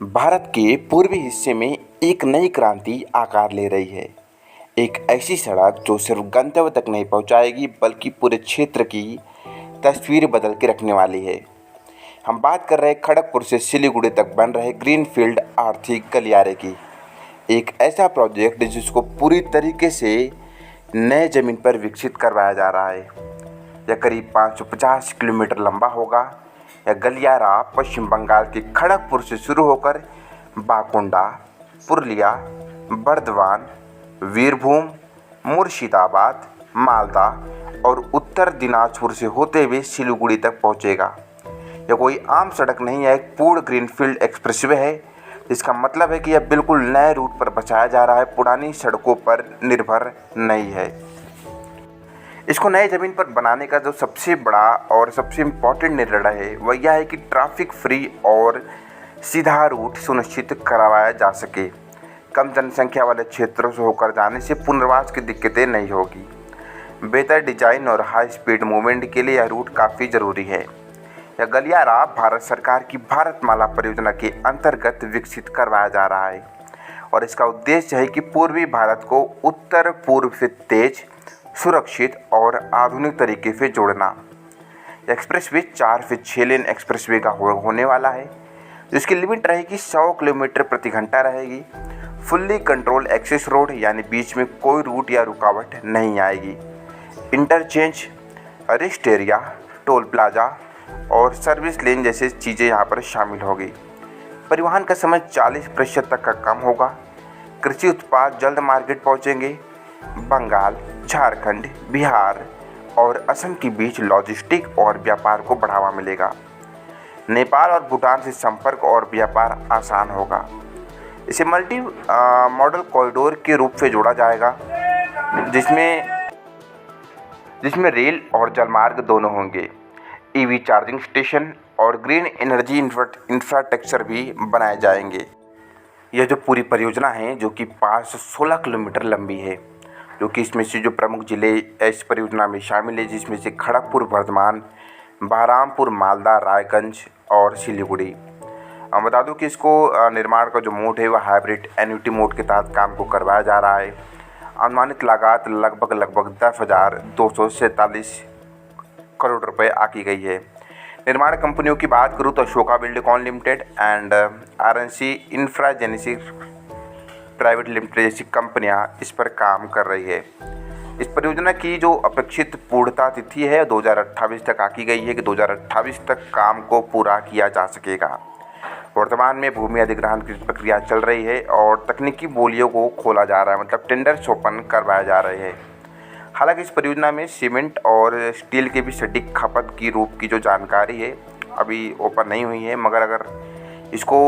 भारत के पूर्वी हिस्से में एक नई क्रांति आकार ले रही है। एक ऐसी सड़क जो सिर्फ गंतव्य तक नहीं पहुंचाएगी बल्कि पूरे क्षेत्र की तस्वीर बदल के रखने वाली है। हम बात कर रहे हैं खड़गपुर से सिलीगुड़ी तक बन रहे ग्रीनफील्ड आर्थिक गलियारे की। एक ऐसा प्रोजेक्ट जिसको पूरी तरीके से नए ज़मीन पर विकसित करवाया जा रहा है। यह करीब 550 किलोमीटर लंबा होगा। यह गलियारा पश्चिम बंगाल के खड़गपुर से शुरू होकर बाकुंडा, पुरुलिया, बर्धवान, वीरभूम, मुर्शिदाबाद, मालदा और उत्तर दिनाजपुर से होते हुए सिलीगुड़ी तक पहुंचेगा। यह कोई आम सड़क नहीं है, एक पूर्ण ग्रीनफील्ड एक्सप्रेसवे है। इसका मतलब है कि यह बिल्कुल नए रूट पर बसाया जा रहा है, पुरानी सड़कों पर निर्भर नहीं है। इसको नए ज़मीन पर बनाने का जो सबसे बड़ा और सबसे इम्पॉर्टेंट निर्णय है वह यह है कि ट्रैफिक फ्री और सीधा रूट सुनिश्चित करवाया जा सके। कम जनसंख्या वाले क्षेत्रों से होकर जाने से पुनर्वास की दिक्कतें नहीं होगी। बेहतर डिजाइन और हाई स्पीड मूवमेंट के लिए यह रूट काफ़ी ज़रूरी है। यह गलियारा भारत सरकार की भारतमाला परियोजना के अंतर्गत विकसित करवाया जा रहा है और इसका उद्देश्य है कि पूर्वी भारत को उत्तर पूर्व से तेज, सुरक्षित और आधुनिक तरीके से जोड़ना। एक्सप्रेसवे 4 से 6 लेन एक्सप्रेसवे का होने वाला है, जिसकी लिमिट रहेगी 100 किलोमीटर प्रति घंटा रहेगी। फुल्ली कंट्रोल एक्सेस रोड, यानी बीच में कोई रूट या रुकावट नहीं आएगी। Interchange, rest area, toll plaza और सर्विस लेन जैसे चीज़ें यहाँ पर शामिल होगी। परिवहन का समय 40% तक का कम होगा। कृषि उत्पाद जल्द मार्केट पहुँचेंगे। बंगाल, झारखंड, बिहार और असम के बीच लॉजिस्टिक और व्यापार को बढ़ावा मिलेगा। नेपाल और भूटान से संपर्क और व्यापार आसान होगा। इसे मल्टी मॉडल कॉरिडोर के रूप से जोड़ा जाएगा, जिसमें रेल और जलमार्ग दोनों होंगे। ईवी चार्जिंग स्टेशन और ग्रीन एनर्जी इंफ्रास्ट्रक्चर भी बनाए जाएंगे। यह जो पूरी परियोजना है जो कि 516 किलोमीटर लंबी है, जो कि इसमें से जो प्रमुख जिले इस परियोजना में शामिल है, जिसमें से खड़गपुर, बर्धमान, बहरामपुर, मालदा, रायगंज और सिलीगुड़ी। बता दूं कि इसको निर्माण का जो मोड है वह हाइब्रिड एन्युटी मोड के तहत काम को करवाया जा रहा है। अनुमानित लागत लगभग 10,247 करोड़ रुपए आकी गई है। निर्माण कंपनियों की बात करूं तो Ashoka Buildcon Limited and RNC Infragenesis Private Limited जैसी कंपनियां इस पर काम कर रही है। इस परियोजना की जो अपेक्षित पूर्णता तिथि है 2028 तक आकी गई है कि 2028 तक काम को पूरा किया जा सकेगा। वर्तमान में भूमि अधिग्रहण की प्रक्रिया चल रही है और तकनीकी बोलियों को खोला जा रहा है, मतलब टेंडर ओपन करवाए जा रहे हैं। हालांकि इस परियोजना में सीमेंट और स्टील के भी सटीक खपत की रूप की जो जानकारी है अभी ओपन नहीं हुई है, मगर अगर इसको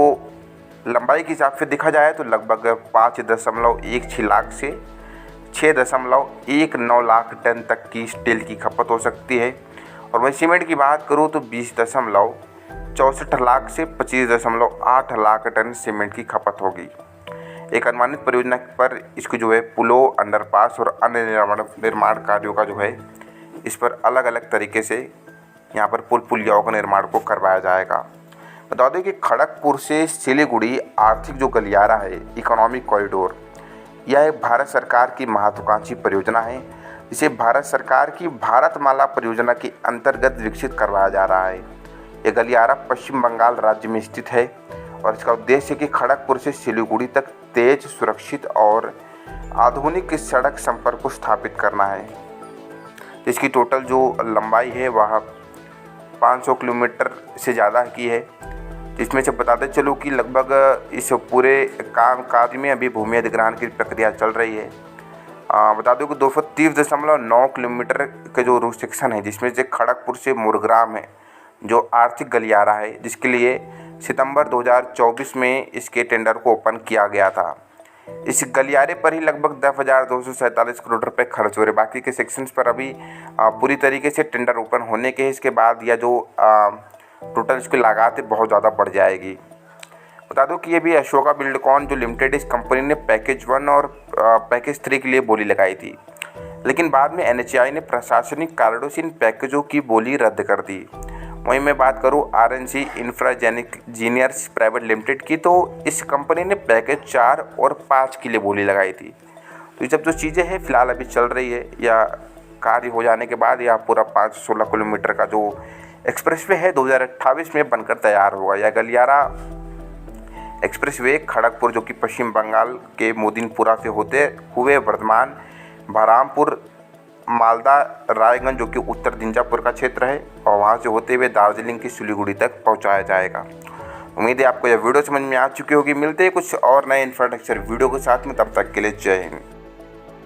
लंबाई के हिसाब से देखा जाए तो लगभग 5.16 लाख से 6.19 लाख टन तक की स्टील की खपत हो सकती है। और वहीं सीमेंट की बात करूँ तो 20.64 लाख से 25.8 लाख टन सीमेंट की खपत होगी। एक अनुमानित परियोजना पर इसको जो है पुलों, अंडरपास और अन्य निर्माण कार्यों का जो है इस पर अलग अलग तरीके से यहाँ पर पुल पुलियाओं का निर्माण को करवाया जाएगा। बता दें कि खड़गपुर से सिलीगुड़ी आर्थिक जो गलियारा है, इकोनॉमिक कॉरिडोर, यह एक भारत सरकार की महत्वाकांक्षी परियोजना है, जिसे भारत सरकार की भारतमाला परियोजना के अंतर्गत विकसित करवाया जा रहा है। यह गलियारा पश्चिम बंगाल राज्य में स्थित है और इसका उद्देश्य है कि खड़गपुर से सिलीगुड़ी तक तेज, सुरक्षित और आधुनिक सड़क संपर्क को स्थापित करना है। इसकी टोटल जो लंबाई है वह 500 किलोमीटर से ज़्यादा की है, जिसमें से बताते चलो कि लगभग इस पूरे काम काज में अभी भूमि अधिग्रहण की प्रक्रिया चल रही है। बता दो कि 230.9 किलोमीटर के जो रूट सेक्शन है, जिसमें से खड़गपुर से मुरग्राम है जो आर्थिक गलियारा है, जिसके लिए सितंबर 2024 में इसके टेंडर को ओपन किया गया था। इस गलियारे पर ही लगभग 10,247 करोड़ रुपए खर्च हो रहे। बाकी के सेक्शंस पर अभी पूरी तरीके से टेंडर ओपन होने के इसके बाद या जो टोटल इसकी लागत है बहुत ज़्यादा बढ़ जाएगी। बता दो कि ये भी अशोका बिल्डकॉन जो लिमिटेड, इस कंपनी ने पैकेज 1 और पैकेज 3 के लिए बोली लगाई थी, लेकिन बाद में एनएचएआई ने प्रशासनिक कारणों से इन पैकेजों की बोली रद्द कर दी। वहीं मैं बात करूं RNC इंफ्राजेनिक जीनियर्स प्राइवेट लिमिटेड की, तो इस कंपनी ने पैकेज 4 और 5 के लिए बोली लगाई थी। तो ये सब जो चीज़ें हैं फिलहाल अभी चल रही है, या कार्य हो जाने के बाद या पूरा 516 किलोमीटर का जो एक्सप्रेसवे है 2028 में बनकर तैयार होगा। या गलियारा एक्सप्रेसवे खड़गपुर जो कि पश्चिम बंगाल के मोदिनपुरा से होते हुए वर्धमान, बहरामपुर, मालदा, रायगंज जो कि उत्तर दिंजापुर का क्षेत्र है, और वहाँ से होते हुए दार्जिलिंग की सिलीगुड़ी तक पहुँचाया जाएगा। उम्मीद है आपको यह वीडियो समझ में आ चुकी होगी। मिलते हैं कुछ और नए इंफ्रास्ट्रक्चर वीडियो के साथ में, तब तक के लिए जय हिंद।